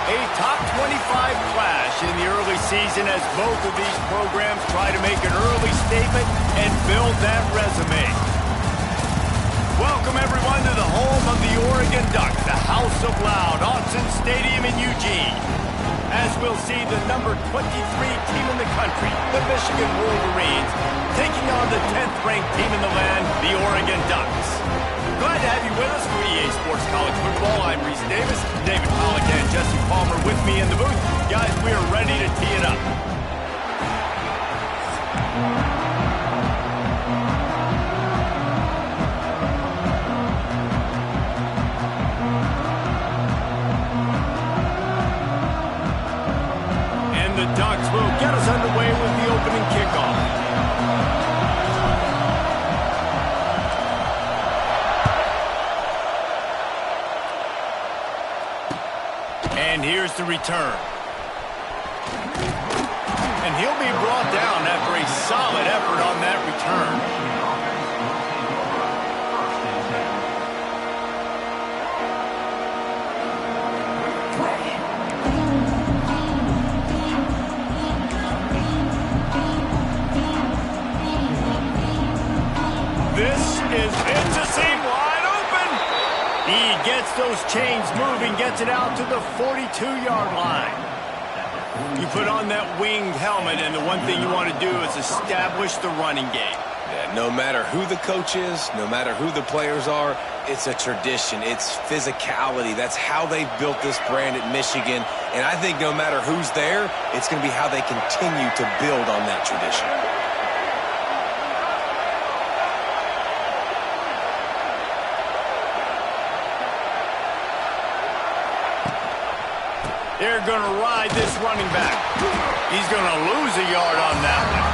A top 25 clash in the early season as both of these programs try to make an early statement and build that resume. Welcome, everyone, to the home of the Oregon Ducks, the House of Loud, Autzen Stadium in Eugene. As we'll see the number 23 team in the country, the Michigan Wolverines, taking on the 10th-ranked team in the land, the Oregon Ducks. Glad to have you with us for EA Sports College Football. I'm Reese Davis, David Pollack and Jesse Palmer with me in the booth. Guys, we are ready to tee it up. And the Ducks will get us underway with the opening kickoff. And here's the return. And he'll be brought down after a solid effort on that return. It's a seam wide open. He gets those chains moving, gets it out to the 42-yard line. You put on that winged helmet, and the one thing you want to do is establish the running game. Yeah, no matter who the coach is, no matter who the players are, it's a tradition. It's physicality. That's how they've built this brand at Michigan. And I think no matter who's there, it's going to be how they continue to build on that tradition. They're going to ride this running back. He's going to lose a yard on that one.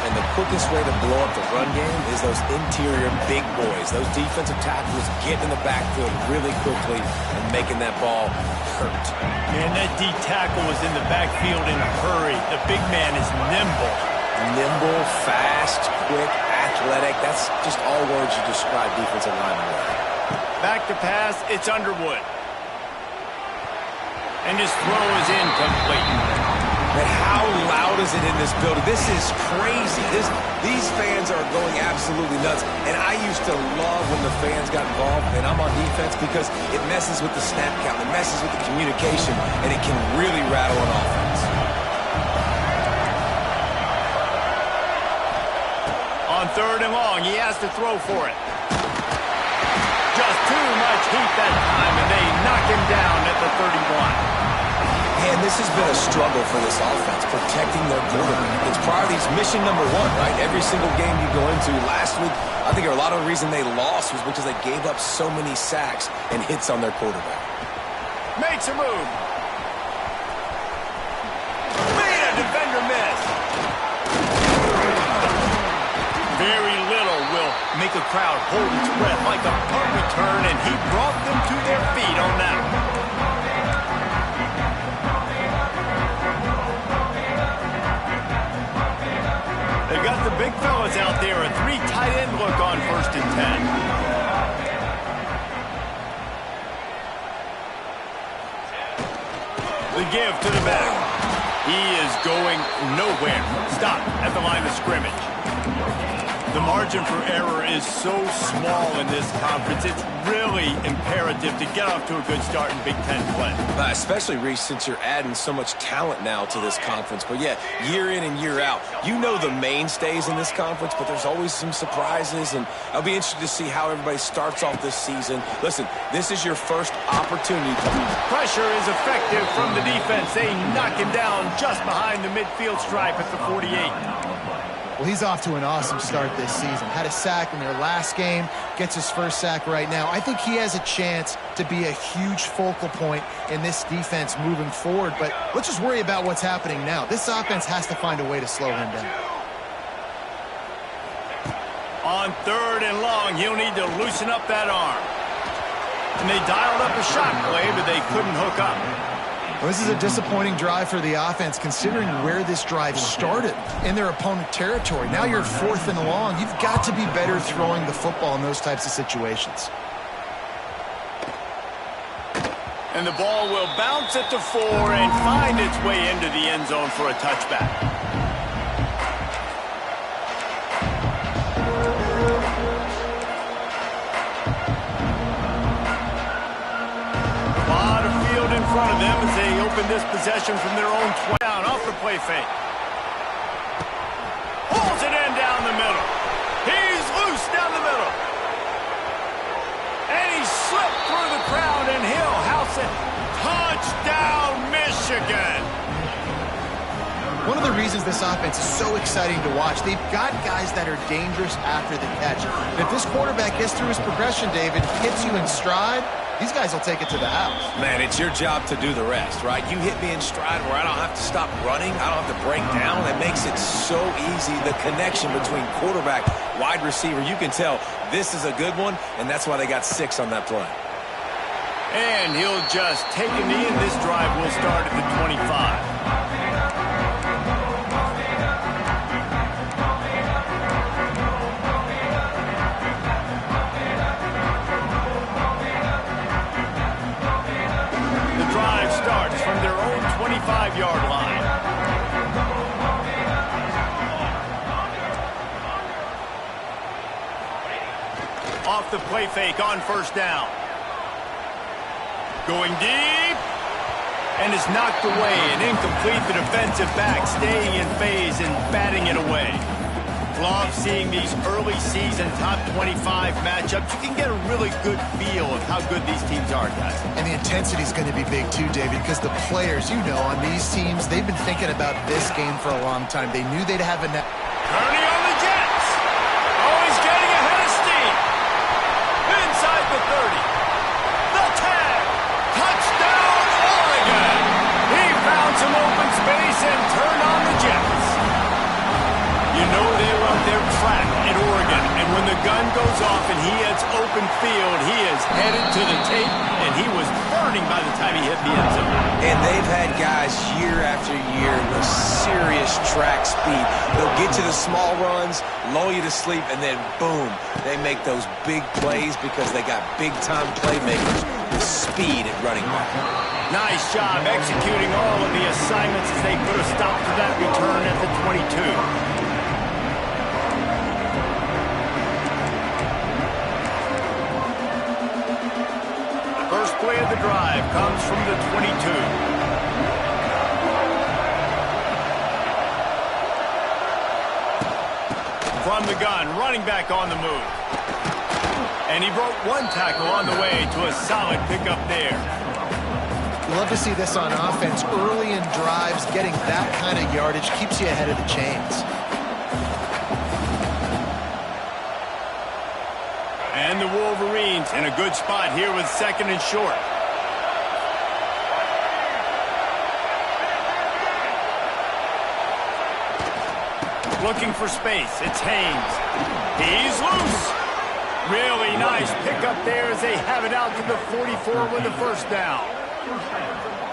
And the quickest way to blow up the run game is those interior big boys. Those defensive tackles get in the backfield really quickly and making that ball hurt. Man, that D tackle was in the backfield in a hurry. The big man is nimble. Nimble, fast, quick, athletic. That's just all words you describe defensive linemen with. Back to pass, it's Underwood. And his throw is incomplete. But how loud is it in this building? This is crazy. These fans are going absolutely nuts. And I used to love when the fans got involved, and I'm on defense, because it messes with the snap count, it messes with the communication, and it can really rattle an offense. On 3rd and long, he has to throw for it. Just too much heat that time, and they knock him down at the 31. And this has been a struggle for this offense, protecting their quarterback. It's priorities mission number one, right? Every single game you go into. Last week, I think a lot of the reason they lost was because they gave up so many sacks and hits on their quarterback. Makes a move. Made a defender miss. Very little will make a crowd hold its breath like a punt return, and he brought them to their feet on that one. They've got the big fellas out there, a 3 tight end look on 1st and 10. The give to the back. He is going nowhere. Stop at the line of scrimmage. The margin for error is so small in this conference. It's really imperative to get off to a good start in Big Ten play. Especially, Reese, since you're adding so much talent now to this conference. But, yeah, year in and year out, you know the mainstays in this conference, but there's always some surprises, and I'll be interested to see how everybody starts off this season. Listen, this is your first opportunity. Pressure is effective from the defense. They knock him down just behind the midfield stripe at the 48. Well, he's off to an awesome start this season. Had a sack in their last game, gets his first sack right now. I think he has a chance to be a huge focal point in this defense moving forward, but let's just worry about what's happening now. This offense has to find a way to slow him down. On 3rd and long, he'll need to loosen up that arm. And they dialed up a shot play, but they couldn't hook up. Well, this is a disappointing drive for the offense, considering where this drive started in their opponent territory. Now you're 4th and long. You've got to be better throwing the football in those types of situations. And the ball will bounce at the 4 and find its way into the end zone for a touchback. In front of them as they open this possession from their own 20 down off the play fake. Pulls it in down the middle. He's loose down the middle. And he slipped through the crowd and he'll house it. Touchdown, Michigan. One of the reasons this offense is so exciting to watch, they've got guys that are dangerous after the catch. And if this quarterback gets through his progression, David, hits you in stride, these guys will take it to the house. Man, it's your job to do the rest, right? You hit me in stride where I don't have to stop running. I don't have to break down. It makes it so easy, the connection between quarterback, wide receiver. You can tell this is a good one, and that's why they got 6 on that play. And he'll just take a knee, and this drive will start at the 25. From their own 25-yard line. Off the play fake on 1st down. Going deep. And is knocked away and incomplete. The defensive back staying in phase and batting it away. Love seeing these early season top 25 matchups. You can get a really good feel of how good these teams are, guys. And the intensity is going to be big too, David, because the players, you know, on these teams, they've been thinking about this game for a long time. They knew they'd have a net. Kearney on the Jets. Always getting ahead of steam. Inside the 30. The tag. Touchdown, Oregon. He found some open space and turned on the Jets. You know they run their track at Oregon, and when the gun goes off and he hits open field, he is headed to the tape, and he was burning by the time he hit the end zone. And they've had guys year after year with serious track speed. They'll get you the small runs, lull you to sleep, and then boom, they make those big plays because they got big-time playmakers with speed at running back. Nice job executing all of the assignments as they put a stop to that return at the 22. First play of the drive comes from the 22. From the gun, running back on the move. And he broke 1 tackle on the way to a solid pickup there. You love to see this on offense. Early in drives, getting that kind of yardage keeps you ahead of the chains. And the Wolverines in a good spot here with 2nd and short. Looking for space. It's Haynes. He's loose. Really nice pickup there as they have it out to the 44 with the 1st down.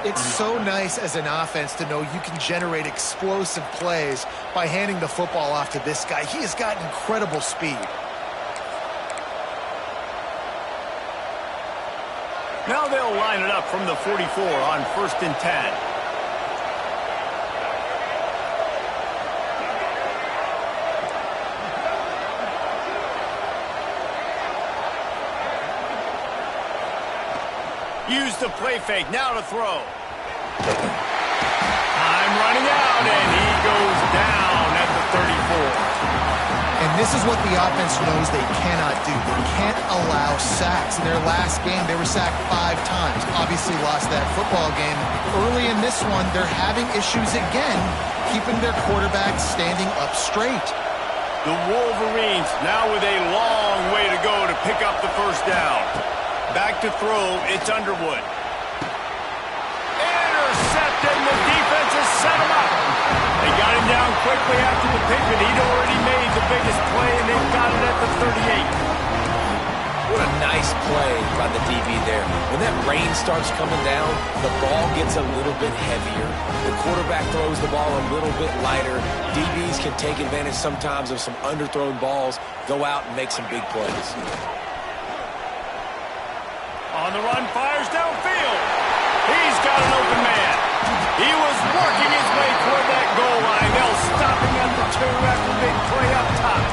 It's so nice as an offense to know you can generate explosive plays by handing the football off to this guy. He has got incredible speed. Now they'll line it up from the 44 on 1st and 10. Use the play fake. Now to throw. Time running out, and he goes down at the 34. And this is what the offense knows they cannot do. They can't allow sacks. In their last game, they were sacked 5 times. Obviously lost that football game. Early in this one, they're having issues again, keeping their quarterback standing up straight. The Wolverines now with a long way to go to pick up the first down. Back to throw, it's Underwood. Intercepted, and the defense has set him up. They got him down quickly after the pick, but he'd already made the biggest play, and they've got it at the 38. What a nice play by the DB there. When that rain starts coming down, the ball gets a little bit heavier. The quarterback throws the ball a little bit lighter. DBs can take advantage sometimes of some underthrown balls, go out and make some big plays. On the run, fires downfield. He's got an open man. He was working his way toward that goal line. They'll stop him at the 2 after a big play up top.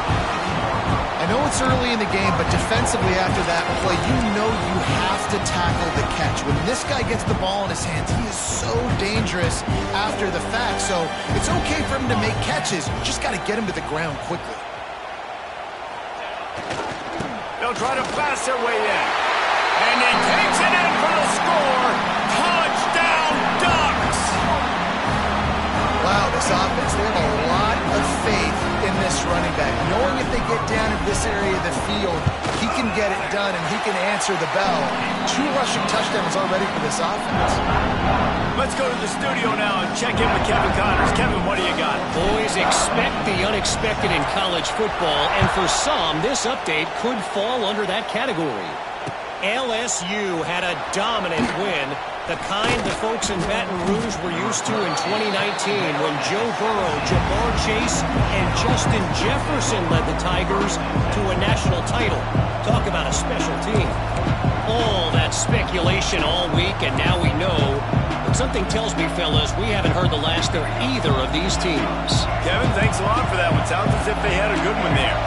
I know it's early in the game, but defensively after that play, you know you have to tackle the catch. When this guy gets the ball in his hands, he is so dangerous after the fact. So it's okay for him to make catches. You just got to get him to the ground quickly. They'll try to pass their way in. And he takes it in for the score. Touchdown, Ducks! Wow, this offense, they have a lot of faith in this running back. Knowing if they get down in this area of the field, he can get it done and he can answer the bell. 2 rushing touchdowns already for this offense. Let's go to the studio now and check in with Kevin Connors. Kevin, what do you got? Boys, expect the unexpected in college football, and for some, this update could fall under that category. LSU had a dominant win, the kind the folks in Baton Rouge were used to in 2019 when Joe Burrow, Jamar Chase, and Justin Jefferson led the Tigers to a national title. Talk about a special team. All that speculation all week, and now we know. But something tells me, fellas, we haven't heard the last of either of these teams. Kevin, thanks a lot for that one. Sounds as if they had a good one there.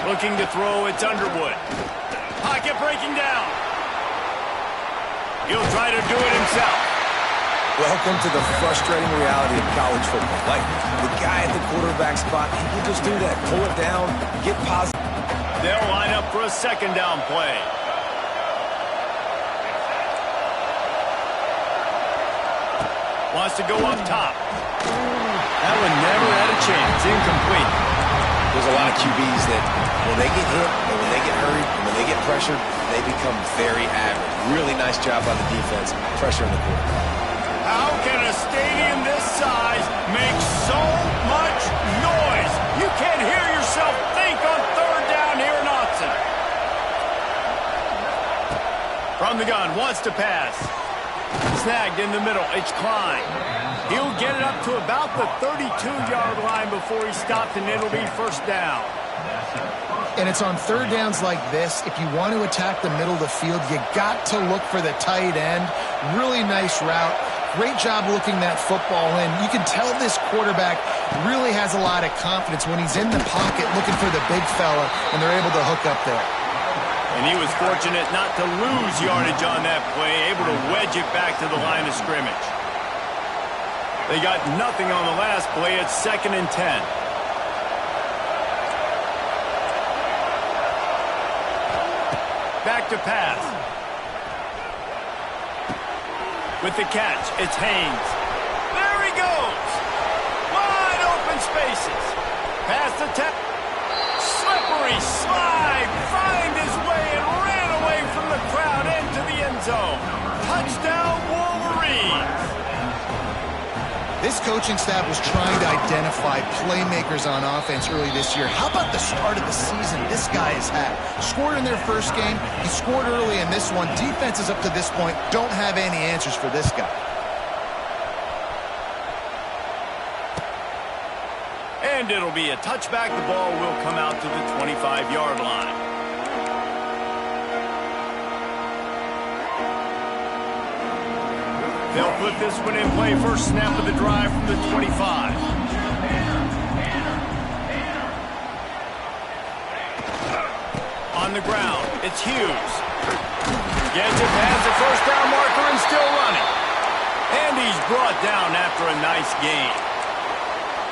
Looking to throw, it's Underwood. Pocket breaking down. He'll try to do it himself. Welcome to the frustrating reality of college football. Like, the guy at the quarterback spot, he can just do that. Pull it down, get positive. They'll line up for a second down play. Wants to go up top. That one never had a chance. Incomplete. There's a lot of QBs that when they get hit and when they get hurried and when they get pressured, they become very average. Really nice job by the defense, pressuring the quarterback. How can a stadium this size make so much noise? You can't hear yourself think on 3rd down here in Austin. From the gun, wants to pass. Snagged in the middle, it's Klein. He'll get it up to about the 32-yard line before he stopped, and it'll be first down. And it's on 3rd downs like this. If you want to attack the middle of the field, you got to look for the tight end. Really nice route. Great job looking that football in. You can tell this quarterback really has a lot of confidence when he's in the pocket looking for the big fella, and they're able to hook up there. And he was fortunate not to lose yardage on that play, able to wedge it back to the line of scrimmage. They got nothing on the last play. It's 2nd and 10. Back to pass. With the catch, it's Haynes. There he goes. Wide open spaces. Past the tap. Slippery slide. Find his way and ran away from the crowd into the end zone. Touchdown, Wolverines. This coaching staff was trying to identify playmakers on offense early this year. How about the start of the season this guy has had? Scored in their first game. He scored early in this one. Defenses up to this point don't have any answers for this guy. And it'll be a touchback. The ball will come out to the 25-yard line. They'll put this one in play. First snap of the drive from the 25. on the ground. It's Hughes. Gets it past the first down marker and still running. And he's brought down after a nice gain.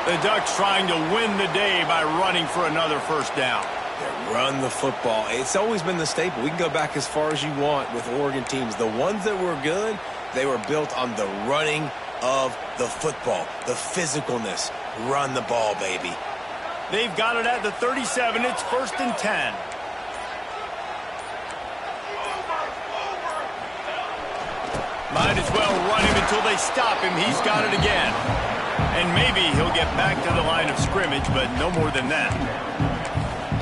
The Ducks trying to win the day by running for another first down. Yeah, run the football. It's always been the staple. We can go back as far as you want with Oregon teams. The ones that were good, they were built on the running of the football, the physicalness. Run the ball, baby. They've got it at the 37. It's 1st and 10. Might as well run him until they stop him. He's got it again. And maybe he'll get back to the line of scrimmage, but no more than that.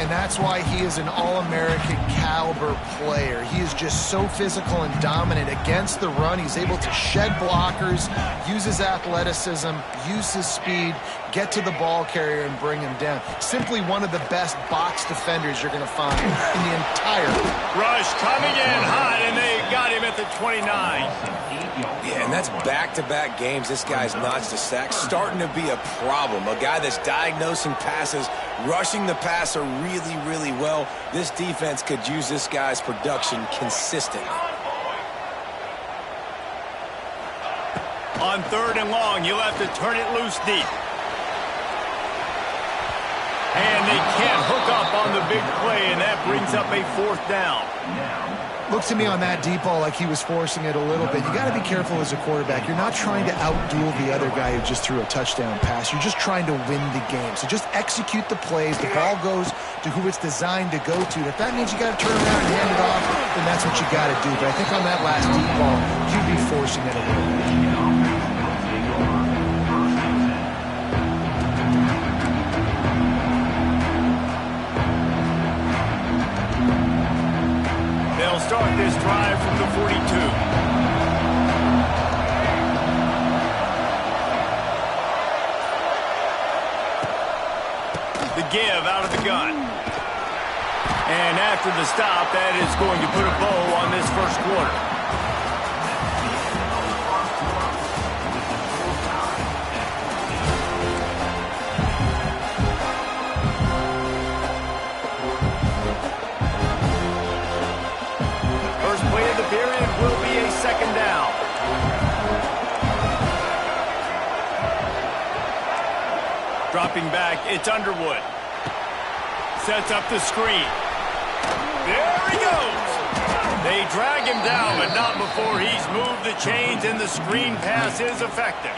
And that's why he is an All-American caliber player. He is just so physical and dominant against the run. He's able to shed blockers, use his athleticism, use his speed, get to the ball carrier and bring him down. Simply one of the best box defenders you're going to find in the entire league. Rush coming in hot, and they got him at the 29. Yeah, and that's back-to-back games. This guy's notched a sack, starting to be a problem. A guy that's diagnosing passes, rushing the passer really, really well. This defense could use this guy's production consistently. On 3rd and long, you'll have to turn it loose deep. And they can't hook up on the big play, and that brings up a 4th down. Looks to me on that deep ball like he was forcing it a little bit. You got to be careful as a quarterback. You're not trying to outduel the other guy who just threw a touchdown pass. You're just trying to win the game. So just execute the plays. The ball goes to who it's designed to go to. If that means you got to turn around and hand it off, then that's what you got to do. But I think on that last deep ball, you'd be forcing it a little bit. They'll start this drive from the 42. The give out of the gun. And after the stop, that is going to put a bow on this first quarter. Period will be a 2nd down. Dropping back, it's Underwood. Sets up the screen. There he goes. They drag him down, but not before he's moved the chains, and the screen pass is effective.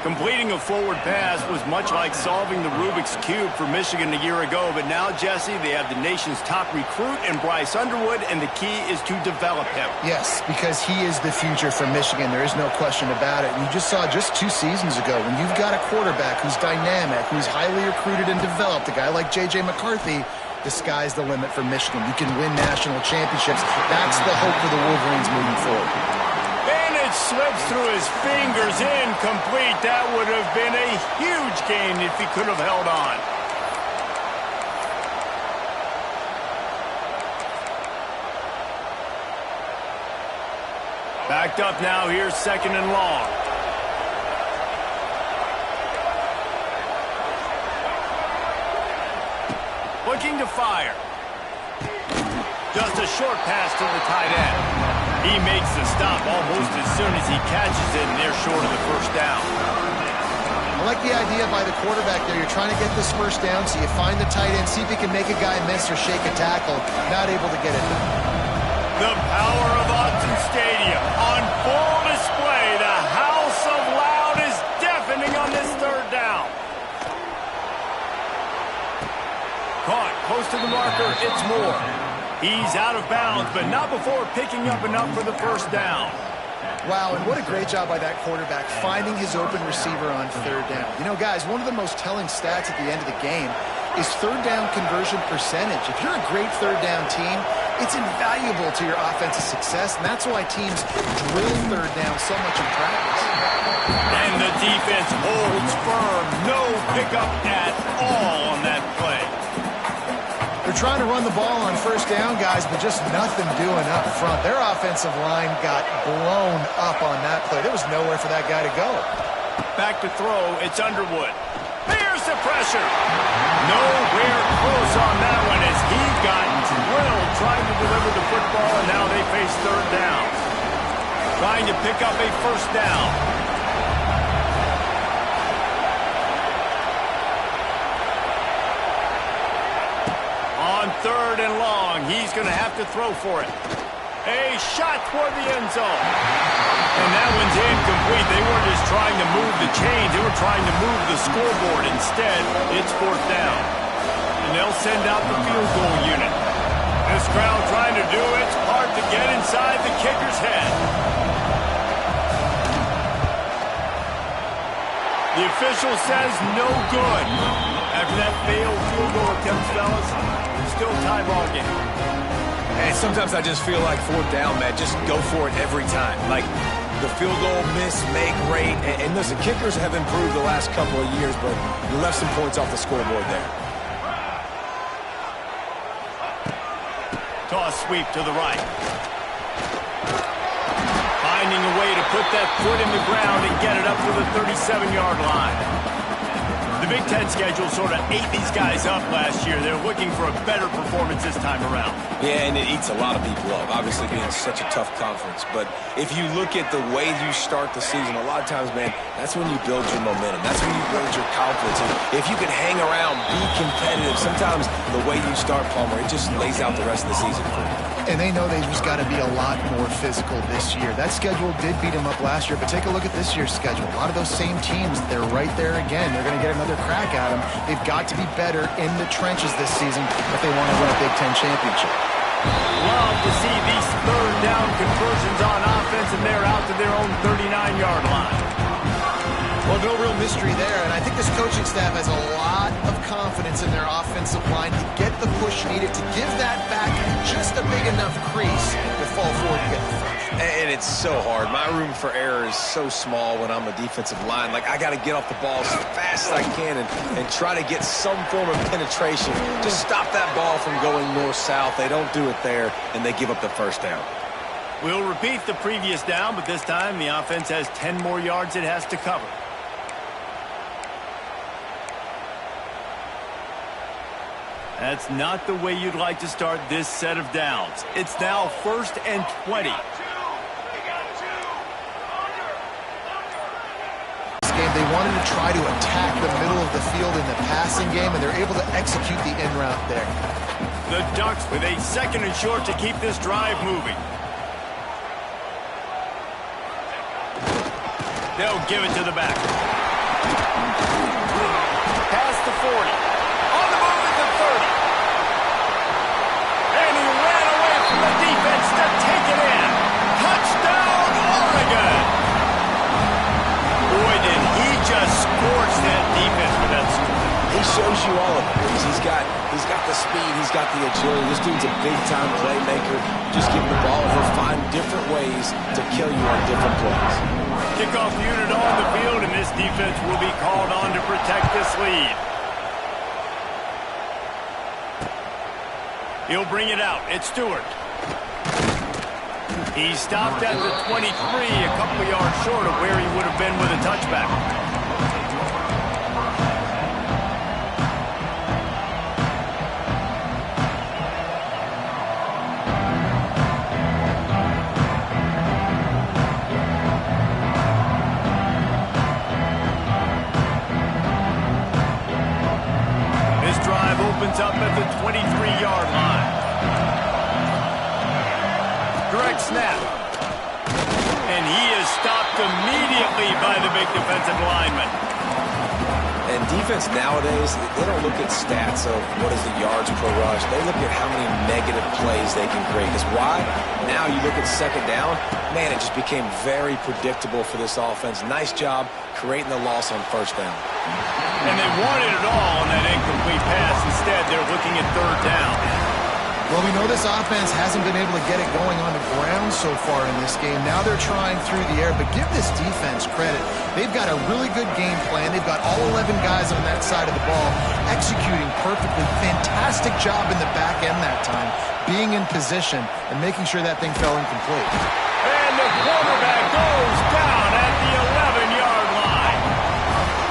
Completing a forward pass was much like solving the Rubik's Cube for Michigan a year ago, but now, Jesse, they have the nation's top recruit in Bryce Underwood, and the key is to develop him. Yes, because he is the future for Michigan. There is no question about it. And you just saw just 2 seasons ago, when you've got a quarterback who's dynamic, who's highly recruited and developed, a guy like J.J. McCarthy, the sky's the limit for Michigan. You can win national championships. That's the hope for the Wolverines moving forward. Slips through his fingers, incomplete. That would have been a huge gain if he could have held on. Backed up now. Here's 2nd and long. Looking to fire. Just a short pass to the tight end. He makes the stop almost as soon as he catches it, and they're short of the first down. I like the idea by the quarterback there. You're trying to get this first down, so you find the tight end, see if he can make a guy miss or shake a tackle. Not able to get it done. The power of Autzen Stadium on full display. The house of loud is deafening on this 3rd down. Caught close to the marker. It's Moore. He's out of bounds, but not before picking up enough for the first down. Wow, and what a great job by that quarterback, finding his open receiver on 3rd down. You know, guys, one of the most telling stats at the end of the game is 3rd down conversion percentage. If you're a great 3rd down team, it's invaluable to your offensive success, and that's why teams drill 3rd down so much in practice. And the defense holds firm. No pickup at all on that play. They're trying to run the ball on 1st down, guys, but just nothing doing up front. Their offensive line got blown up on that play. There was nowhere for that guy to go. Back to throw, it's Underwood. There's the pressure. Nowhere close on that one as he got thrilled trying to deliver the football, and now they face third down. Trying to pick up a first down. On third and long, he's going to have to throw for it. A shot toward the end zone. And that one's incomplete. They weren't just trying to move the chains. They were trying to move the scoreboard. Instead, it's fourth down. And they'll send out the field goal unit. This crowd trying to do its part to get inside the kicker's head. The official says no good. After that failed field goal attempt, fellas, still tie ball game. And sometimes I just feel like fourth down, man, just go for it every time. Like the field goal miss, make rate. And listen, kickers have improved the last couple of years, but you left some points off the scoreboard there. Toss sweep to the right. Finding a way to put that foot in the ground and get it up to the 37-yard line. The Big Ten schedule sort of ate these guys up last year. They're looking for a better performance this time around. Yeah, and it eats a lot of people up, obviously being such a tough conference. But if you look at the way you start the season, a lot of times, man, that's when you build your momentum. That's when you build your confidence. And if you can hang around, be competitive, sometimes the way you start, Palmer, it just lays out the rest of the season for you. And they know they've just got to be a lot more physical this year. That schedule did beat them up last year, but take a look at this year's schedule. A lot of those same teams, they're right there again. They're going to get another crack at them. They've got to be better in the trenches this season if they want to win a Big Ten championship. Love to see these third down conversions on offense, and they're out to their own 39-yard line. Well, no real mystery there, and I think this coaching staff has a lot of confidence in their offensive line to get the push needed to give that back just a big enough crease to fall forward and get the first. And it's so hard. My room for error is so small when I'm a defensive line. Like, I got to get off the ball as fast as I can and try to get some form of penetration. Just stop that ball from going north-south. They don't do it there, and they give up the first down. We'll repeat the previous down, but this time the offense has 10 more yards it has to cover. That's not the way you'd like to start this set of downs. It's now 1st and 20. This game, they wanted to try to attack the middle of the field in the passing game, and they're able to execute the in route there. The Ducks with a 2nd and short to keep this drive moving. They'll give it to the back. Past the 40. On the move at the 30. And he ran away from the defense to take it in. Touchdown, Oregon. Boy, did he just scorch that defense with that score. He shows you all of it. He's got the speed. He's got the agility. This dude's a big-time playmaker. Just give him the ball, and he'll find different ways to kill you on different plays. Kickoff unit on the field, and this defense will be called on to protect this lead. He'll bring it out. It's Stewart. He stopped at the 23, a couple of yards short of where he would have been with a touchback. This drive opens up at the 23-yard line. Direct snap. And he is stopped immediately by the big defensive lineman. And defense nowadays, they don't look at stats of what is the yards per rush. They look at how many negative plays they can create. Because why? Now you look at 2nd down, man, it just became very predictable for this offense. Nice job creating the loss on 1st down. And they wanted it all on that incomplete pass. Instead, they're looking at 3rd down. Well, we know this offense hasn't been able to get it going on the ground so far in this game. Now they're trying through the air, but give this defense credit. They've got a really good game plan. They've got all 11 guys on that side of the ball executing perfectly. Fantastic job in the back end that time, being in position and making sure that thing fell incomplete. And the quarterback goes down at the 11-yard line.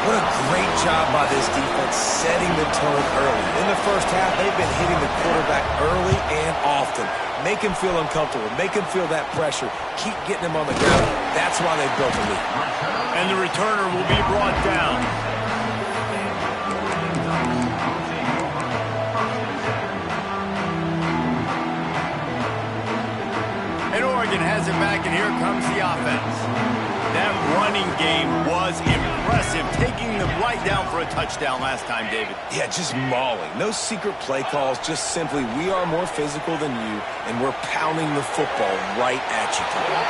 What a great job by this defense setting the tone early. In the first half, they've been hitting the quarterback early and often. Make him feel uncomfortable. Make him feel that pressure. Keep getting him on the ground. That's why they built the lead. And the returner will be brought down. And Oregon has it back, and here comes the offense. That running game was impressive, taking them right down for a touchdown last time, David. Yeah, just mauling. No secret play calls, just simply we are more physical than you, and we're pounding the football right at you.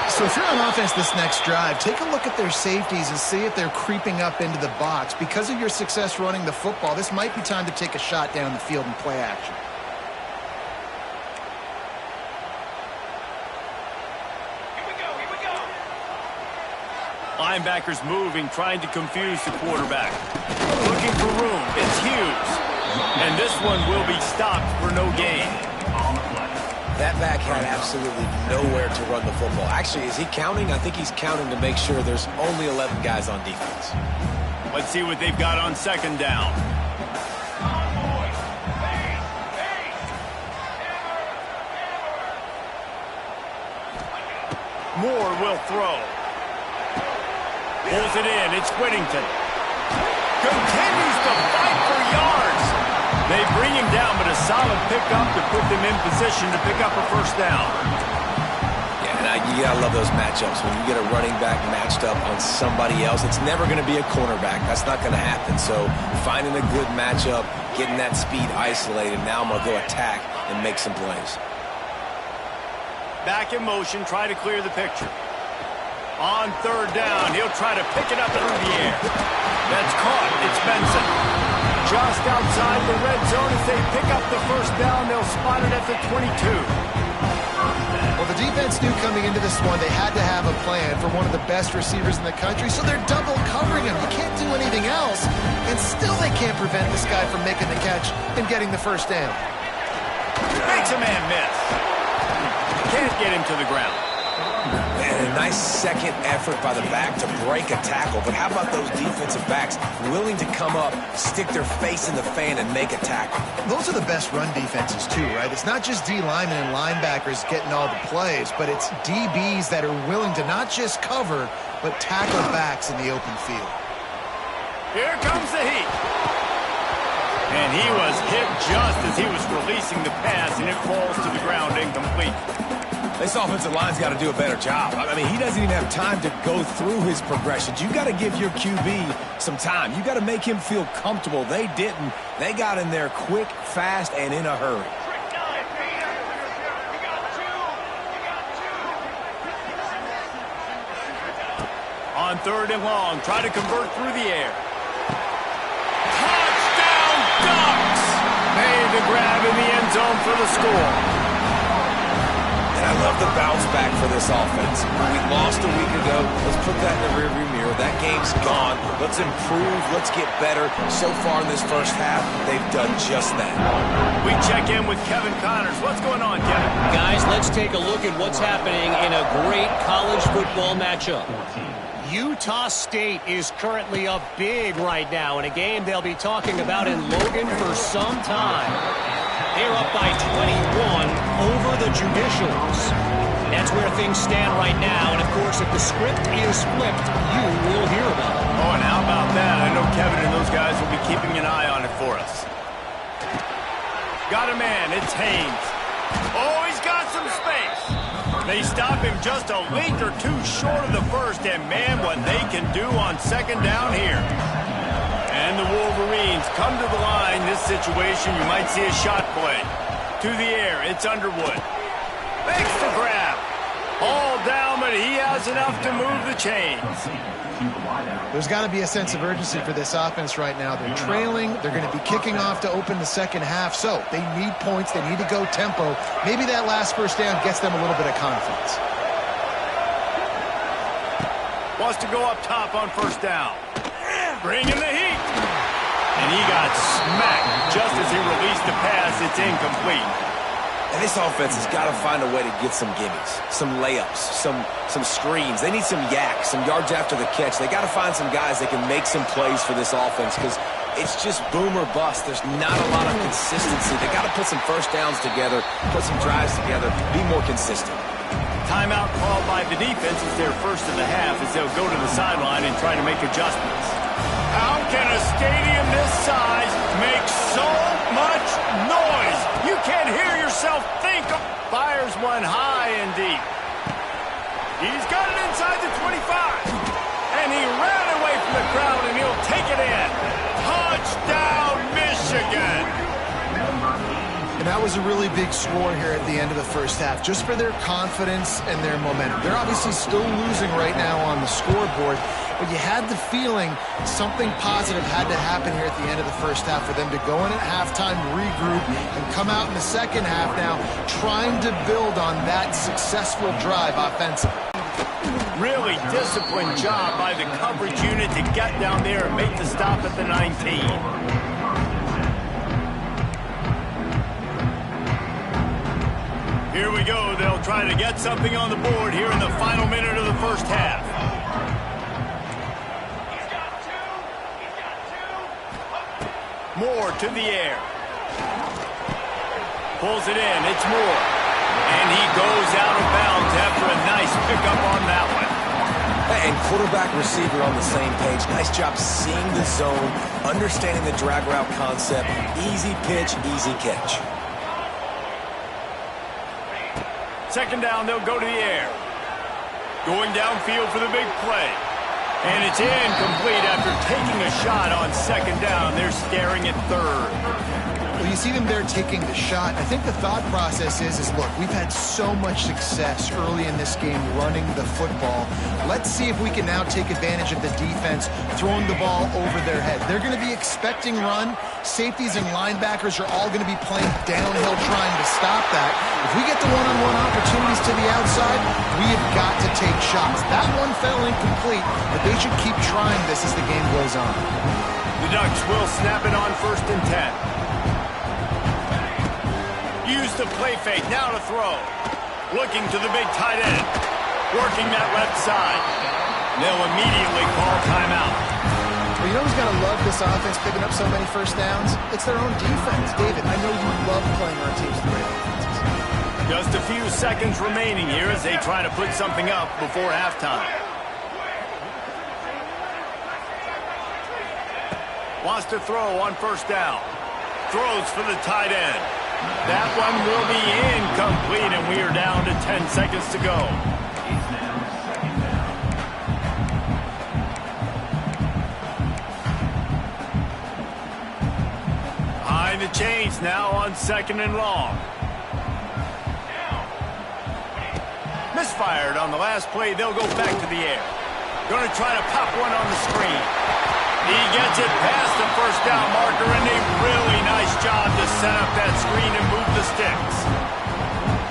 So if you're on offense this next drive, take a look at their safeties and see if they're creeping up into the box. Because of your success running the football, this might be time to take a shot down the field and play action. Linebackers moving, trying to confuse the quarterback. Looking for room. It's Hughes. And this one will be stopped for no gain. That back had absolutely nowhere to run the football. Actually, is he counting? I think he's counting to make sure there's only 11 guys on defense. Let's see what they've got on second down. Moore will throw. Pulls it in. It's Whittington. Continues to fight for yards. They bring him down, but a solid pickup to put them in position to pick up a first down. Yeah, and you gotta love those matchups. When you get a running back matched up on somebody else, it's never going to be a cornerback. That's not going to happen. So finding a good matchup, getting that speed isolated, now I'm going to go attack and make some plays. Back in motion, try to clear the picture. On third down, he'll try to pick it up through the air. That's caught. It's Benson. Just outside the red zone as they pick up the first down. They'll spot it at the 22. Well, the defense knew coming into this one they had to have a plan for one of the best receivers in the country, so they're double covering him. You can't do anything else, and still they can't prevent this guy from making the catch and getting the first down. Makes a man miss. Can't get him to the ground. And a nice second effort by the back to break a tackle. But how about those defensive backs willing to come up, stick their face in the fan, and make a tackle? Those are the best run defenses, too, right? It's not just D linemen and linebackers getting all the plays, but it's DBs that are willing to not just cover, but tackle backs in the open field. Here comes the heat. And he was hit just as he was releasing the pass, and it falls to the ground incomplete. This offensive line's got to do a better job. I mean, he doesn't even have time to go through his progressions. You got to give your QB some time. You got to make him feel comfortable. They didn't. They got in there quick, fast, and in a hurry. On third and long, try to convert through the air. Touchdown Ducks! Made the grab in the end zone for the score. I love the bounce back for this offense. We lost a week ago. Let's put that in the rearview mirror. That game's gone. Let's improve. Let's get better. So far in this first half, they've done just that. We check in with Kevin Connors. What's going on, Kevin? Guys, let's take a look at what's happening in a great college football matchup. Utah State is currently up big right now in a game they'll be talking about in Logan for some time. They're up by 21 over the Judicials. That's where things stand right now. And, of course, if the script is flipped, you will hear about it. Oh, and how about that? I know Kevin and those guys will be keeping an eye on it for us. Got a man. It's Haynes. Oh, he's got some space. They stop him just a length or two short of the first. And, man, what they can do on second down here. And the Wolverines come to the line. This situation, you might see a shot play. To the air, it's Underwood. Makes the grab. All down, but he has enough to move the chains. There's got to be a sense of urgency for this offense right now. They're trailing. They're going to be kicking off to open the second half. So they need points. They need to go tempo. Maybe that last first down gets them a little bit of confidence. Wants to go up top on first down. Bringing the heat. And he got smacked just as he released the pass. It's incomplete. And this offense has got to find a way to get some gimmies, some layups, some screens. They need some yak, some yards after the catch. They got to find some guys that can make some plays for this offense because it's just boom or bust. There's not a lot of consistency. They got to put some first downs together, put some drives together, be more consistent. Timeout called by the defense is their first of the half as they'll go to the sideline and try to make adjustments. How can a stadium this size make so much noise? You can't hear yourself think. Fires one high and deep. He's got it inside the 25. And he ran away from the crowd, and he'll take it in. Touchdown, Michigan. And that was a really big score here at the end of the first half, just for their confidence and their momentum. They're obviously still losing right now on the scoreboard, but you had the feeling something positive had to happen here at the end of the first half for them to go in at halftime, regroup, and come out in the second half now trying to build on that successful drive offensively. Really disciplined job by the coverage unit to get down there and make the stop at the 19. Here we go. They'll try to get something on the board here in the final minute of the first half. Moore to the air. Pulls it in. It's Moore. And he goes out of bounds after a nice pickup on that one. And quarterback receiver on the same page. Nice job seeing the zone, understanding the drag route concept. Easy pitch, easy catch. Second down, they'll go to the air. Going downfield for the big play. And it's incomplete after taking a shot on second down. They're staring at third. Well, you see them there taking the shot. I think the thought process is look, we've had so much success early in this game running the football. Let's see if we can now take advantage of the defense throwing the ball over their head. They're going to be expecting run. Safeties and linebackers are all going to be playing downhill trying to stop that. If we get the one-on-one opportunities to the outside, we have got to take shots. That one fell incomplete, but they should keep trying this as the game goes on. The Ducks will snap it on 1st and 10. Use the play fake, now to throw. Looking to the big tight end. Working that left side. They'll immediately call timeout. Well, you know who's got to love this offense picking up so many first downs? It's their own defense. David, I know you love playing on teams with great offenses. Just a few seconds remaining here as they try to put something up before halftime. Wants to throw on 1st down. Throws for the tight end. That one will be incomplete, and we are down to 10 seconds to go. Behind the chains now on 2nd and long. Misfired on the last play. They'll go back to the air. Going to try to pop one on the screen. He gets it past the 1st down marker, and a really nice job to set up that screen and move the sticks.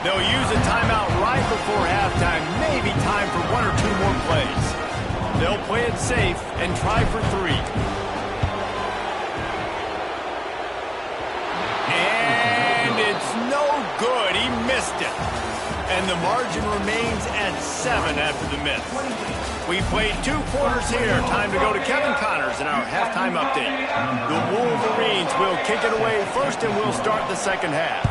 They'll use a timeout right before halftime, maybe time for 1 or 2 more plays. They'll play it safe and try for 3. And it's no good. He missed it. And the margin remains at 7 after the miss. We played 2 quarters here. Time to go to Kevin Connors in our halftime update. The Wolverines will kick it away first, and we'll start the second half.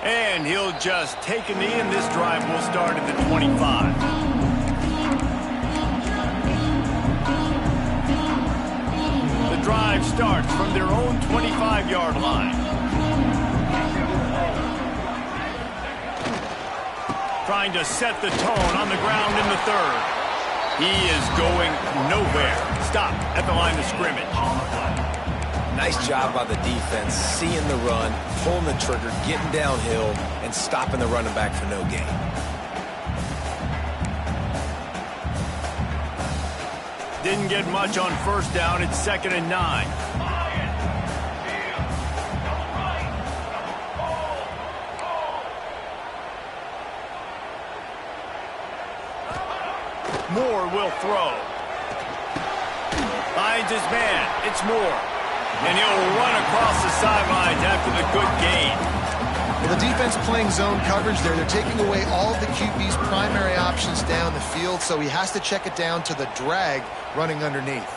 And he'll just take a knee, and this drive will start at the 25. The drive starts from their own 25-yard line. Trying to set the tone on the ground in the 3rd. He is going nowhere. Stop at the line of scrimmage. Nice job by the defense, seeing the run, pulling the trigger, getting downhill, and stopping the running back for no gain. Didn't get much on 1st down. It's 2nd and 9. Moore will throw. Finds his man. It's Moore. And he'll run across the sidelines after the good gain. Well, the defense playing zone coverage there. They're taking away all of the QB's primary options down the field, so he has to check it down to the drag running underneath.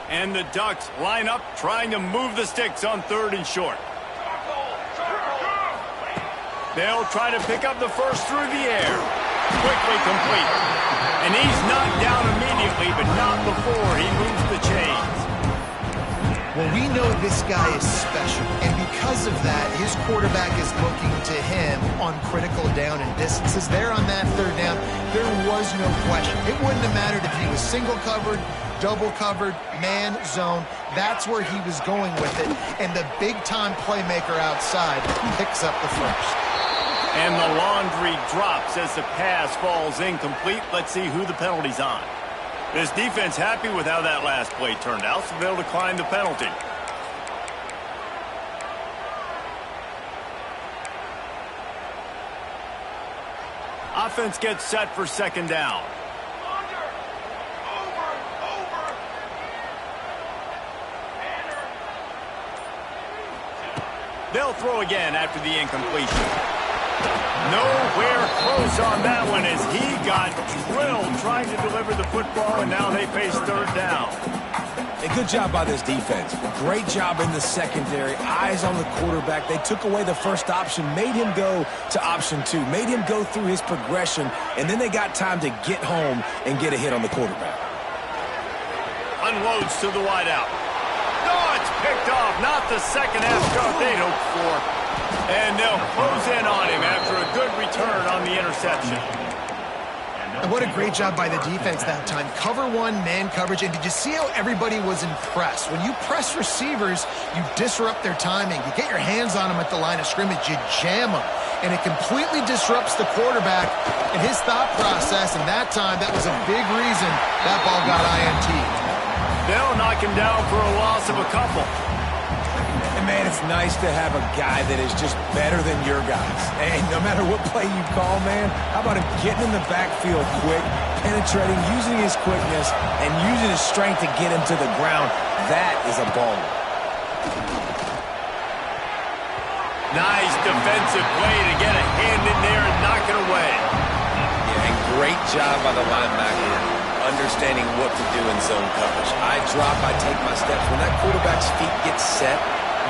And the Ducks line up, trying to move the sticks on 3rd and short. They'll try to pick up the first through the air. Quickly complete. And he's knocked down immediately, but not before he moves the chains. Well, we know this guy is special, and because of that, his quarterback is looking to him on critical down and distances. There on that 3rd down, there was no question. It wouldn't have mattered if he was single covered, double covered, man, zone. That's where he was going with it, and the big-time playmaker outside picks up the first. And the laundry drops as the pass falls incomplete. Let's see who the penalty's on. This defense happy with how that last play turned out, so they'll decline the penalty. Offense gets set for 2nd down. They'll throw again after the incompletion. Nowhere close on that one as he got drilled trying to deliver the football, and now they face 3rd down. A good job by this defense. Great job in the secondary. Eyes on the quarterback. They took away the first option, made him go to option 2, made him go through his progression, and then they got time to get home and get a hit on the quarterback. Unloads to the wideout. No, it's picked off. Not the second half start they'd hoped for. And they'll close in on him after a good return on the interception. And what a great job by the defense that time. Cover 1, man coverage. And did you see how everybody was impressed? When you press receivers, you disrupt their timing. You get your hands on them at the line of scrimmage. You jam them. And it completely disrupts the quarterback and his thought process. And that time, that was a big reason that ball got INT. They'll knock him down for a loss of a couple. And, man, it's nice to have a guy that is just better than your guys. And no matter what play you call, man, how about him getting in the backfield quick, penetrating, using his quickness, and using his strength to get him to the ground? That is a baller. Nice defensive play to get a hand in there and knock it away. Yeah, and great job by the linebacker understanding what to do in zone coverage. I drop, I take my steps. When that quarterback's feet get set,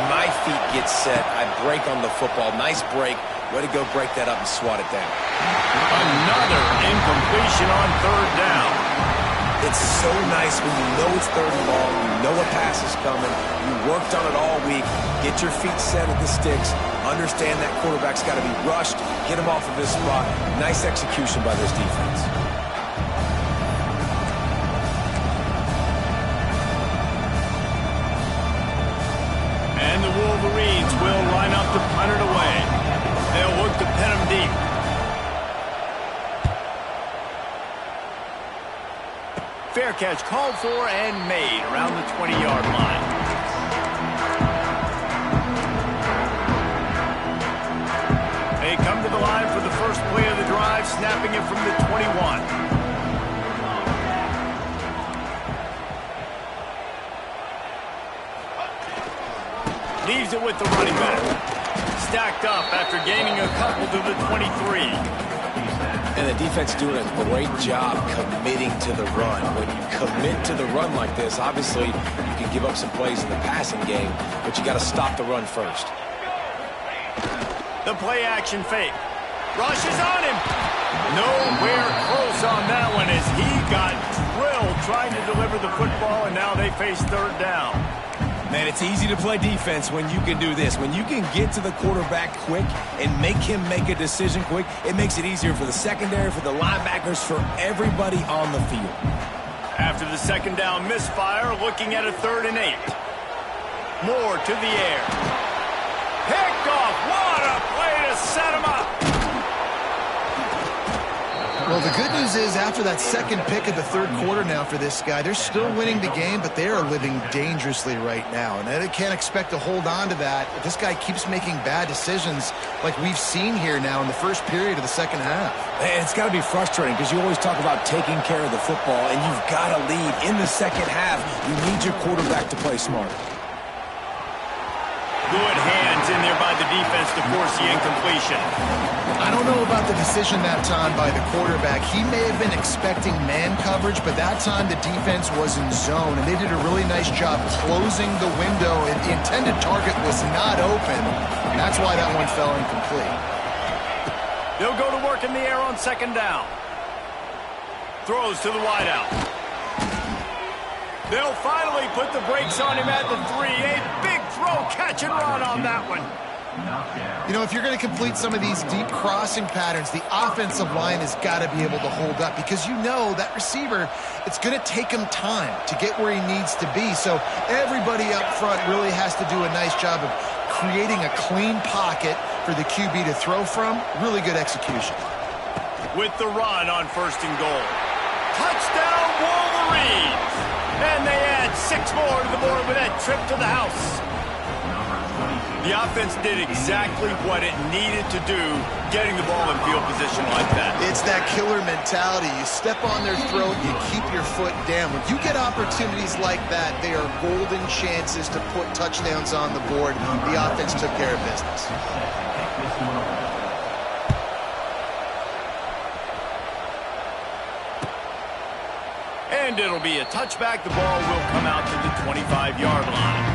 my feet get set, I break on the football. Nice break. Way to go break that up and swat it down. Another incompletion on 3rd down. It's so nice when you know it's 3rd and long, you know a pass is coming, you worked on it all week, get your feet set at the sticks, understand that quarterback's got to be rushed, get him off of his spot. Nice execution by this defense. And the Wolverines will line up to punt it away. They'll look to pin him deep. Fair catch called for and made around the 20-yard line. They come to the line for the first play of the drive, snapping it from the 21. Leaves it with the running back. Stacked up after gaining a couple to the 23. And the defense doing a great job committing to the run. When you commit to the run like this, obviously you can give up some plays in the passing game, but you got to stop the run first. The play action fake. Rush is on him. Nowhere close on that one as he got drilled trying to deliver the football, and now they face 3rd down. Man, it's easy to play defense when you can do this. When you can get to the quarterback quick and make him make a decision quick, it makes it easier for the secondary, for the linebackers, for everybody on the field. After the 2nd down misfire, looking at a 3rd and 8. Moore to the air. Picked off. What a play to set him up. Well, the good news is after that second pick of the third quarter now for this guy, they're still winning the game, but they are living dangerously right now. And they can't expect to hold on to that if this guy keeps making bad decisions like we've seen here now in the first period of the second half. And it's got to be frustrating because you always talk about taking care of the football, and you've got to lead in the second half. You need your quarterback to play smart. Good hands in there by the defense to force the incompletion. I don't know about the decision that time by the quarterback. He may have been expecting man coverage, but that time the defense was in zone, and they did a really nice job closing the window. And the intended target was not open, and that's why that one fell incomplete. They'll go to work in the air on second down. Throws to the wideout. They'll finally put the brakes on him at the 3. A big throw, catch and run on that one. You know, if you're going to complete some of these deep crossing patterns, the offensive line has got to be able to hold up because you know that receiver, it's going to take him time to get where he needs to be. So everybody up front really has to do a nice job of creating a clean pocket for the QB to throw from. Really good execution. With the run on first and goal. Touchdown, Wolverines! And they add 6 more to the board with that trip to the house. The offense did exactly what it needed to do, getting the ball in field position like that. It's that killer mentality. You step on their throat, you keep your foot down. When you get opportunities like that, they are golden chances to put touchdowns on the board. The offense took care of business. And it'll be a touchback. The ball will come out to the 25-yard line.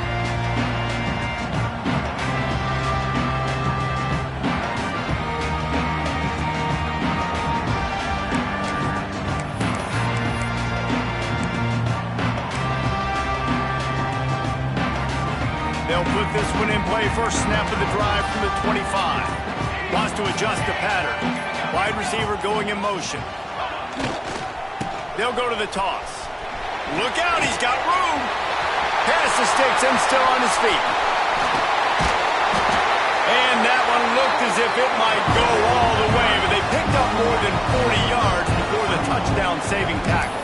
They'll put this one in play. First snap of the drive from the 25. Wants to adjust the pattern. Wide receiver going in motion. They'll go to the toss. Look out, he's got room. Pass the sticks and still on his feet. And that one looked as if it might go all the way, but they picked up more than 40 yards before the touchdown-saving tackle.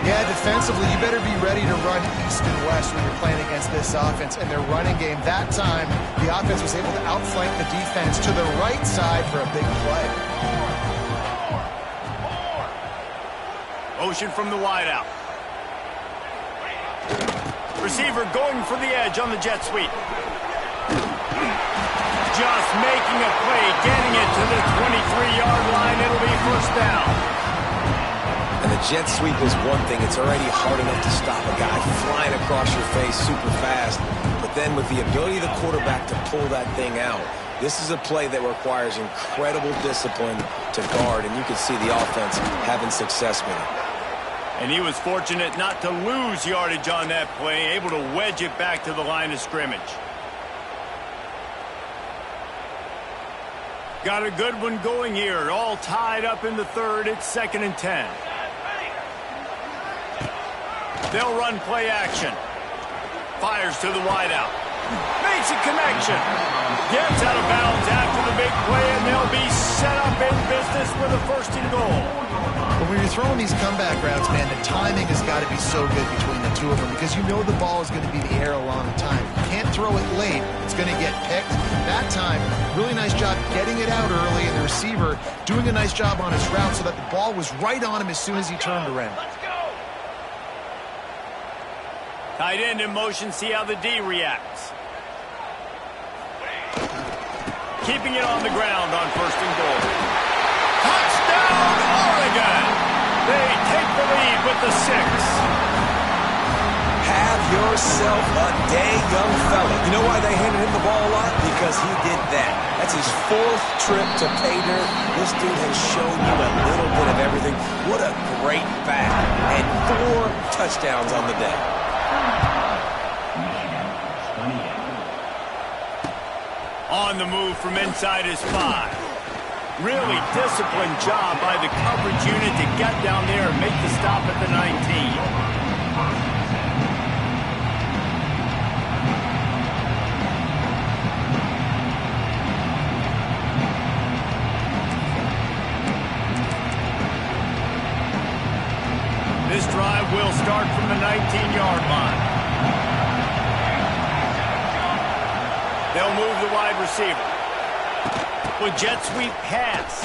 Yeah, defensively, you better be ready to run east and west when you're playing against this offense and their running game. That time, the offense was able to outflank the defense to the right side for a big play. Motion from the wideout. Receiver going for the edge on the jet sweep. Just making a play, getting it to the 23-yard line. It'll be first down. And the jet sweep is one thing. It's already hard enough to stop a guy flying across your face super fast. But then with the ability of the quarterback to pull that thing out, this is a play that requires incredible discipline to guard, and you can see the offense having success with it. And he was fortunate not to lose yardage on that play, able to wedge it back to the line of scrimmage. Got a good one going here. All tied up in the third. It's 2nd and 10. They'll run play action. Fires to the wideout. Makes a connection. Gets out of bounds after the big play, and they'll be set up in business with a first and goal. But when you're throwing these comeback routes, man, the timing has got to be so good between the two of them because you know the ball is going to be in the air a long time. You can't throw it late. It's going to get picked. That time, really nice job getting it out early, and the receiver doing a nice job on his route so that the ball was right on him as soon as he turned around. Tight end in motion, see how the D reacts. Keeping it on the ground on first and goal. Touchdown, Oregon! They take the lead with the 6. Have yourself a day, young fella. You know why they handed him the ball a lot? Because he did that. That's his 4th trip to pay dirt. This dude has shown you a little bit of everything. What a great back. And 4 touchdowns on the day. On the move from inside his 5. Really disciplined job by the coverage unit to get down there and make the stop at the 19. they'll move the wide receiver. With jet sweep pass.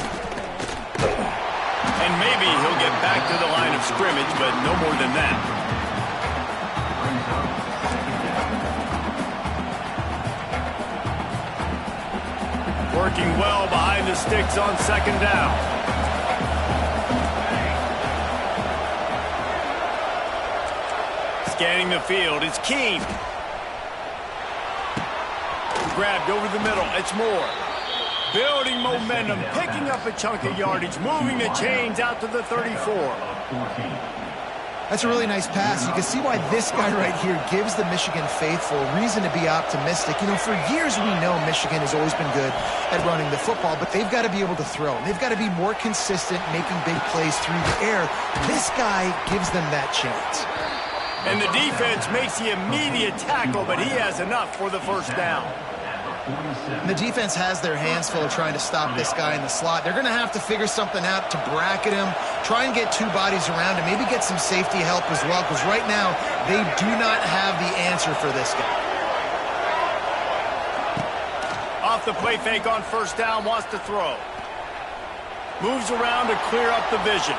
And maybe he'll get back to the line of scrimmage, but no more than that. Working well behind the sticks on second down. Scanning the field, it's Keene. Grabbed over the middle, it's Moore. Building momentum, picking up a chunk of yardage, moving the chains out to the 34. That's a really nice pass. You can see why this guy right here gives the Michigan faithful reason to be optimistic. You know, for years we know Michigan has always been good at running the football, but they've got to be able to throw. They've got to be more consistent, making big plays through the air. This guy gives them that chance. And the defense makes the immediate tackle, but he has enough for the first down. And the defense has their hands full of trying to stop this guy in the slot. They're going to have to figure something out to bracket him, try and get two bodies around him, maybe get some safety help as well, because right now they do not have the answer for this guy. Off the play fake on first down, wants to throw. Moves around to clear up the vision.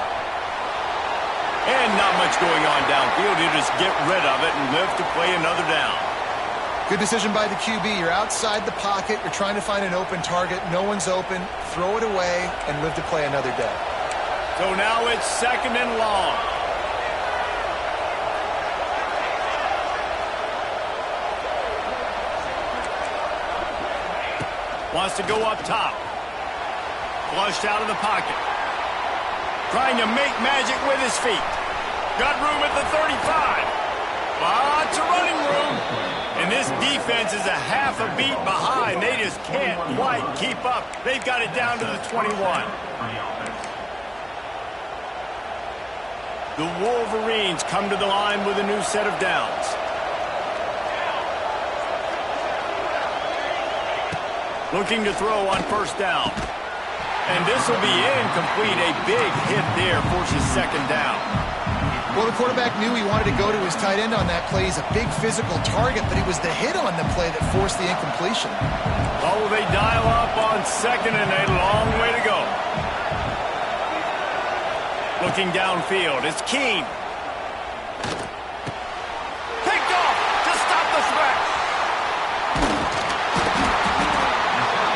And not much going on downfield. He'll just get rid of it and live to play another down. Good decision by the QB. You're outside the pocket. You're trying to find an open target. No one's open. Throw it away and live to play another day. So now it's second and long. Wants to go up top. Flushed out of the pocket. Trying to make magic with his feet. Got room at the 35. Lots of running room. And this defense is a half a beat behind. They just can't quite keep up. They've got it down to the 21. The Wolverines come to the line with a new set of downs. Looking to throw on first down. And this will be incomplete. A big hit there forces second down. Well, the quarterback knew he wanted to go to his tight end on that play. He's a big physical target, but it was the hit on the play that forced the incompletion. Oh, they dial up on second and a long way to go. Looking downfield, it's Keene. Picked off to stop the threat.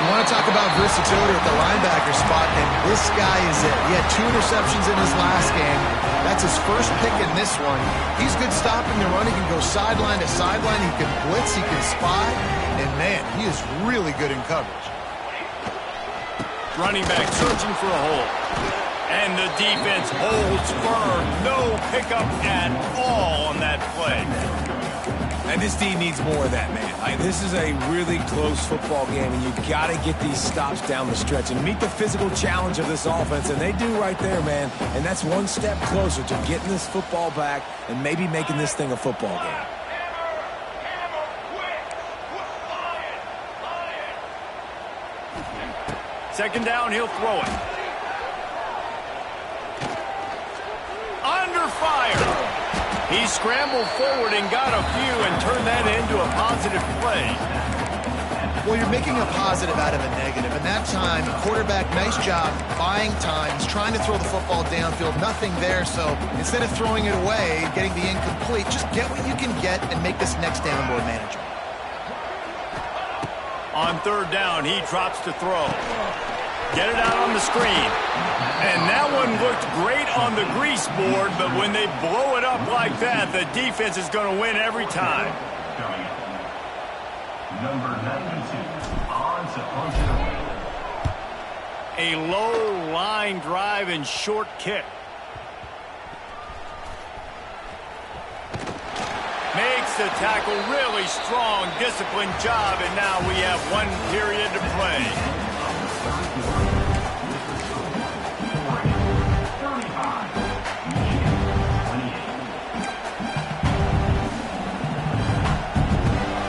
You want to talk about versatility at the linebacker spot, and this guy is it. He had 2 interceptions in his last game. That's his first pick in this one. He's good stopping the run. He can go sideline to sideline. He can blitz. He can spy. And, man, he is really good in coverage. Running back searching for a hole. And the defense holds firm. No pickup at all on that play. And this team needs more of that, man. This is a really close football game, and you've got to get these stops down the stretch and meet the physical challenge of this offense, and they do right there, man. And that's one step closer to getting this football back and maybe making this thing a football game. Second down, he'll throw it. Under fire. He scrambled forward and got a few and turned that into a positive play. Well, you're making a positive out of a negative. And that time, quarterback, nice job buying time. He's trying to throw the football downfield. Nothing there. So instead of throwing it away, getting the incomplete, just get what you can get and make this next down more manageable. On third down, he drops to throw. Get it out on the screen. And that one looked great on the grease board, but when they blow it up like that, the defense is going to win every time. Number 92, on to punch. A low line drive and short kick. Makes the tackle really strong, disciplined job, and now we have 1 period to play.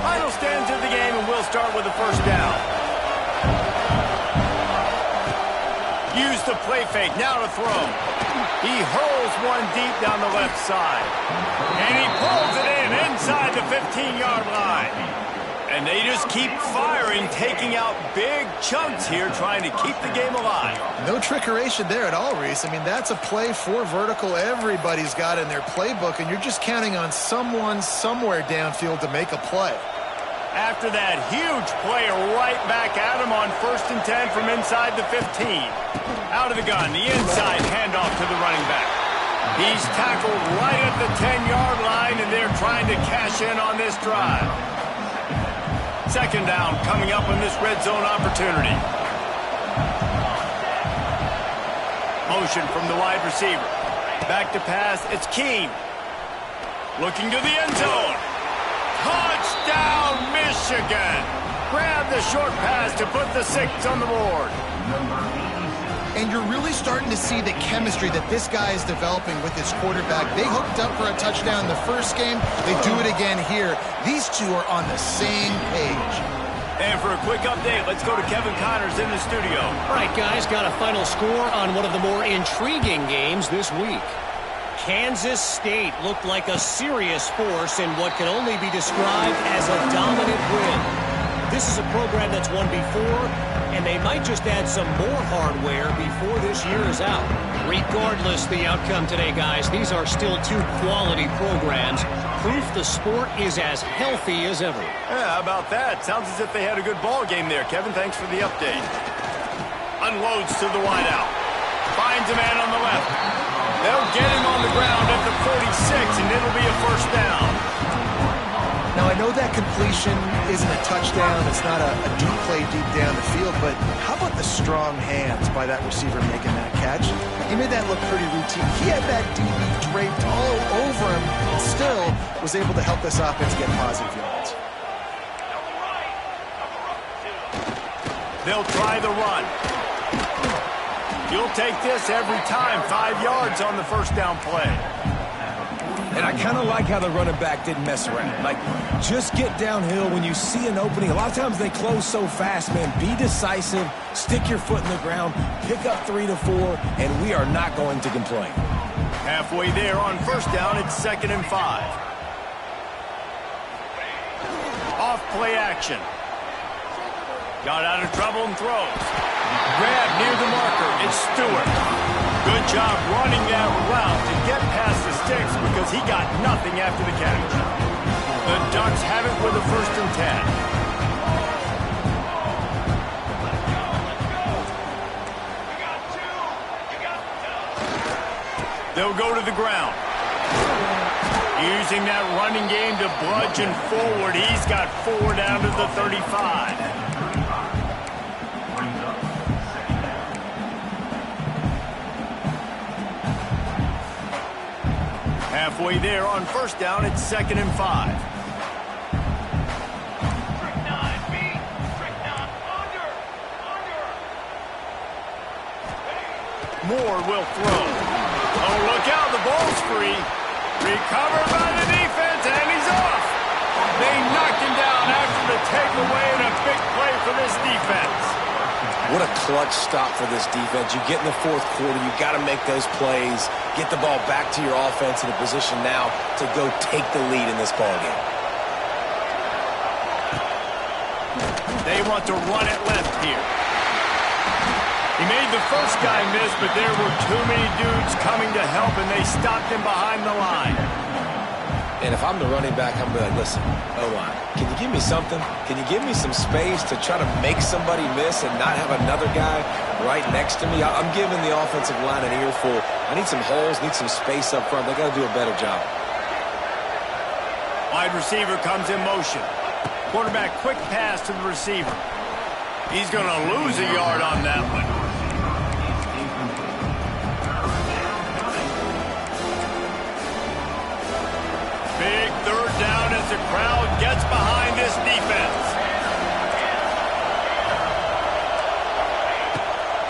Final stands of the game, and we'll start with the first down. Use the play fake, now to throw. He hurls one deep down the left side. And he pulls it in inside the 15-yard line. And they just keep firing, taking out big chunks here, trying to keep the game alive. No trickeration there at all, Reese. I mean, that's a play for vertical everybody's got in their playbook, and you're just counting on someone somewhere downfield to make a play. After that huge play, right back at him on 1st and 10 from inside the 15. Out of the gun, the inside handoff to the running back. He's tackled right at the 10-yard line, and they're trying to cash in on this drive. 2nd down coming up in this red zone opportunity. Motion from the wide receiver. Back to pass, it's Keene. Looking to the end zone. Touchdown, Michigan! Grab the short pass to put the 6 on the board. And you're really starting to see the chemistry that this guy is developing with his quarterback. They hooked up for a touchdown in the first game. They do it again here. These two are on the same page. And for a quick update, let's go to Kevin Connors in the studio. All right, guys, got a final score on one of the more intriguing games this week. Kansas State looked like a serious force in what can only be described as a dominant win. This is a program that's won before, and they might just add some more hardware before this year is out. Regardless the outcome today, guys, these are still two quality programs. Proof the sport is as healthy as ever. Yeah, how about that? Sounds as if they had a good ball game there. Kevin, thanks for the update. Unloads to the wideout. Finds a man on the left. They'll get him on the ground at the 46, and it'll be a 1st down. Now, I know that completion isn't a touchdown. It's not a deep play deep down the field, but how about the strong hands by that receiver making that catch? He made that look pretty routine. He had that DB draped all over him and still was able to help this offense get positive yards. They'll try the run. You'll take this every time. 5 yards on the 1st down play. And I kind of like how the running back didn't mess around. Like, just get downhill when you see an opening. A lot of times they close so fast, man. Be decisive, stick your foot in the ground, pick up 3 to 4, and we are not going to complain. Halfway there on 1st down, it's 2nd and 5. Off play action. Got out of trouble and throws. Grab near the marker. It's Stewart. Good job running that route to get past the sticks because he got nothing after the catch. The Ducks have it with a 1st and 10. They'll go to the ground. Using that running game to bludgeon forward. He's got 4 down to the 35. Halfway there on 1st down, it's 2nd and 5. Moore will throw. Oh, look out, the ball's free. Recovered by the defense, and he's off. They knocked him down after the takeaway, and a big play for this defense. What a clutch stop for this defense. You get in the 4th quarter, you got to make those plays, get the ball back to your offense in a position now to go take the lead in this ballgame. They want to run it left here. He made the first guy miss, but there were too many dudes coming to help, and they stopped him behind the line. And if I'm the running back, I'm going to be like, listen, O-line, can you give me something? Can you give me some space to try to make somebody miss and not have another guy right next to me? I'm giving the offensive line an earful. I need some holes, need some space up front. They got to do a better job. Wide receiver comes in motion. Quarterback quick pass to the receiver. He's going to lose a yard on that one. Big 3rd down as the crowd gets behind this defense.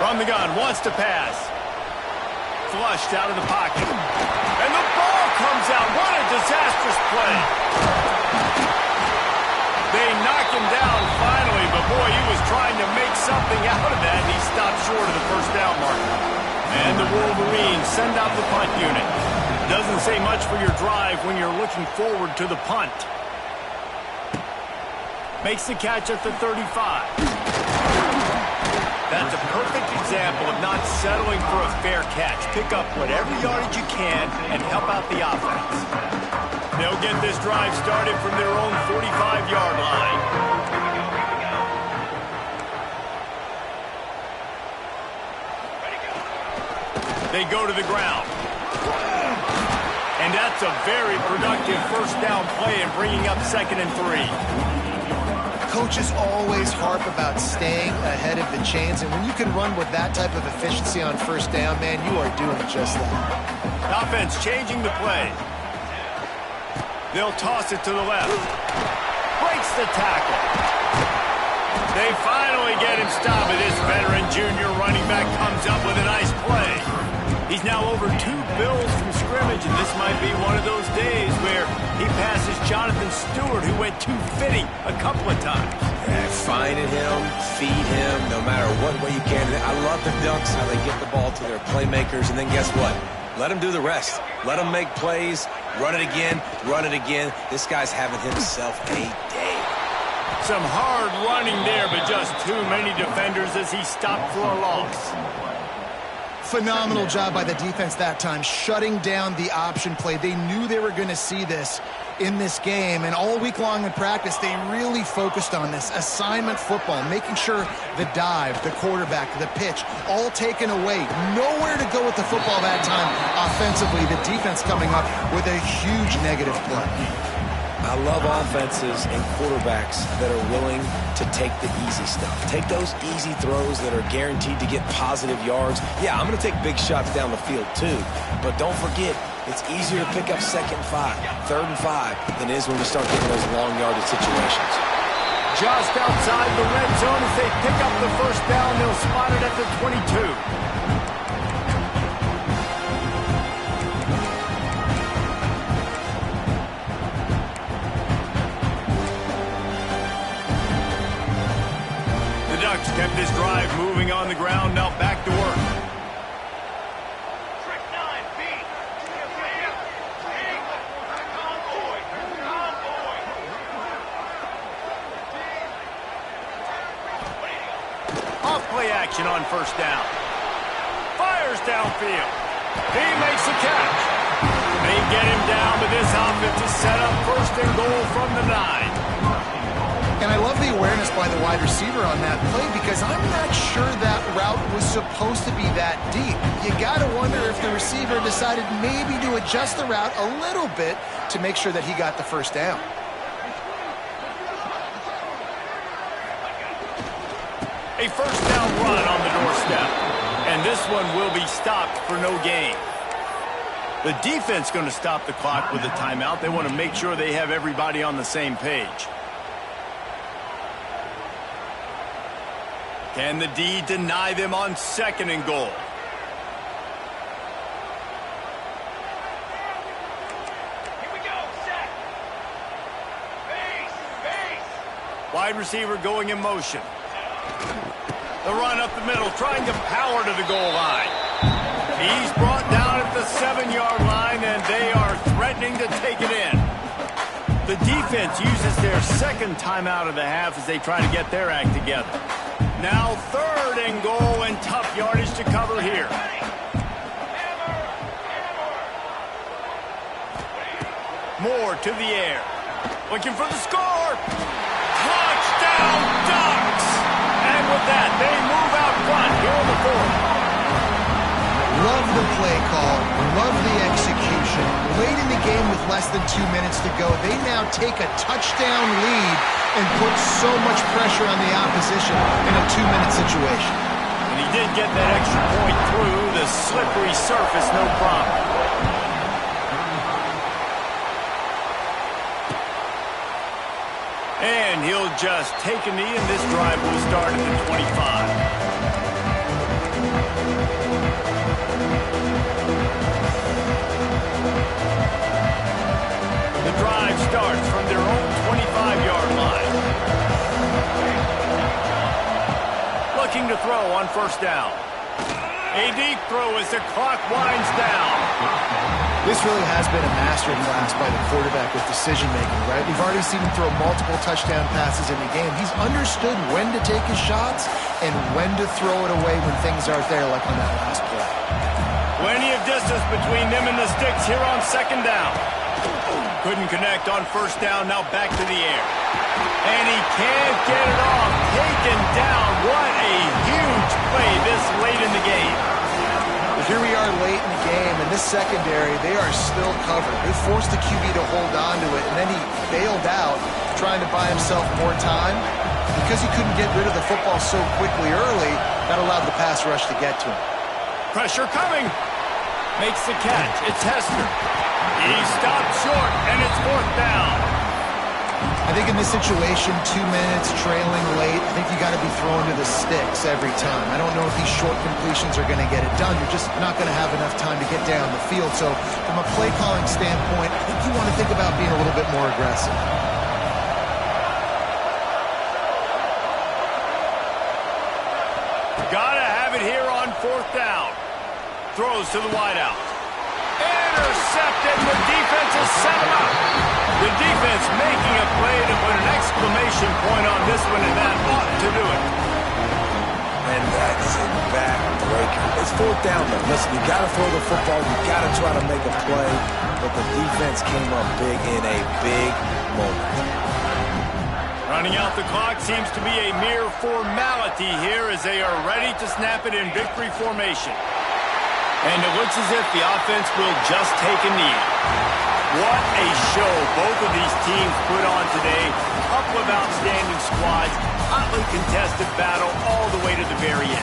From the gun, wants to pass. Flushed out of the pocket. And the ball comes out. What a disastrous play. They knock him down finally, but boy, he was trying to make something out of that, and he stopped short of the 1st down marker. And the Wolverines send out the punt unit. Doesn't say much for your drive when you're looking forward to the punt. Makes the catch at the 35. That's a perfect example of not settling for a fair catch. Pick up whatever yardage you can and help out the offense. They'll get this drive started from their own 45-yard line. They go to the ground. And that's a very productive first down play and bringing up 2nd and 3. Coaches always harp about staying ahead of the chains, and when you can run with that type of efficiency on first down, man, you are doing just that. Offense changing the play. They'll toss it to the left. Breaks the tackle. They finally get him stopped, but this veteran junior running back comes up with a nice play. He's now over 2 bills from scrimmage, and this might be one of those days where he passes Jonathan Stewart, who went 250 a couple of times. Yeah, finding him, feed him, no matter what way you can. I love the Ducks, how they get the ball to their playmakers, and then guess what? Let them do the rest. Let them make plays, run it again, run it again. This guy's having himself a day. Some hard running there, but just too many defenders as he stopped for a loss. Phenomenal job by the defense that time, shutting down the option play. They knew they were going to see this in this game, and all week long in practice, they really focused on this assignment football, making sure the dive, the quarterback, the pitch, all taken away. Nowhere to go with the football that time offensively. The defense coming up with a huge negative play. I love offenses and quarterbacks that are willing to take the easy stuff. Take those easy throws that are guaranteed to get positive yards. Yeah, I'm going to take big shots down the field too, but don't forget, it's easier to pick up 2nd and 5, 3rd and 5 than it is when you start getting those long yardage situations. Just outside the red zone as they pick up the first down. They'll spot it at the 22. Kept this drive moving on the ground, now back to work. Off play action on first down. Fires downfield. He makes the catch. They get him down, but this offense is set up 1st and goal from the 9. And I love the awareness by the wide receiver on that play because I'm not sure that route was supposed to be that deep. You got to wonder if the receiver decided maybe to adjust the route a little bit to make sure that he got the first down. A first down run on the doorstep. And this one will be stopped for no gain. The defense going to stop the clock with a timeout. They want to make sure they have everybody on the same page. Can the D deny them on 2nd and goal? Here we go, set. Base. Wide receiver going in motion. The run up the middle, trying to power to the goal line. He's brought down at the 7-yard line, and they are threatening to take it in. The defense uses their 2nd timeout of the half as they try to get their act together. Now 3rd and goal and tough yardage to cover here. Moore to the air. Looking for the score. Touchdown Ducks! And with that, they move out front here in the 4th. Love the play call. Love the execution. Late in the game with less than 2 minutes to go, they now take a touchdown lead and put so much pressure on the opposition in a 2-minute situation. And he did get that extra point through the slippery surface, no problem. And he'll just take a knee, and this drive will start at the 25. The drive starts from their own 25-yard line. Looking to throw on first down. A deep throw as the clock winds down. This really has been a masterclass by the quarterback with decision-making, right? We've already seen him throw multiple touchdown passes in the game. He's understood when to take his shots and when to throw it away when things aren't there, like on that last play. Plenty of distance between them and the sticks here on second down. Couldn't connect on first down, now back to the air. And he can't get it off. Taken down. What a huge play this late in the game. But here we are late in the game, and this secondary, they are still covered. They forced the QB to hold on to it, and then he bailed out, trying to buy himself more time. Because he couldn't get rid of the football so quickly early, that allowed the pass rush to get to him. Pressure coming. Makes the catch. It's Hester. He stopped short, and it's fourth down. I think in this situation, 2 minutes, trailing late, I think you got to be throwing to the sticks every time. I don't know if these short completions are going to get it done. You're just not going to have enough time to get down the field. So from a play calling standpoint, I think you want to think about being a little bit more aggressive. Gotta have it here on fourth down. Throws to the wideout. Intercepted. The defense has set him up. The defense making a play to put an exclamation point on this one, and that ought to do it. And that is a backbreaker. It's fourth down, though. Listen, you got to throw the football. You got to try to make a play. But the defense came up big in a big moment. Running out the clock seems to be a mere formality here as they are ready to snap it in victory formation. And it looks as if the offense will just take a knee. What a show both of these teams put on today. A couple of outstanding squads, hotly contested battle all the way to the very end.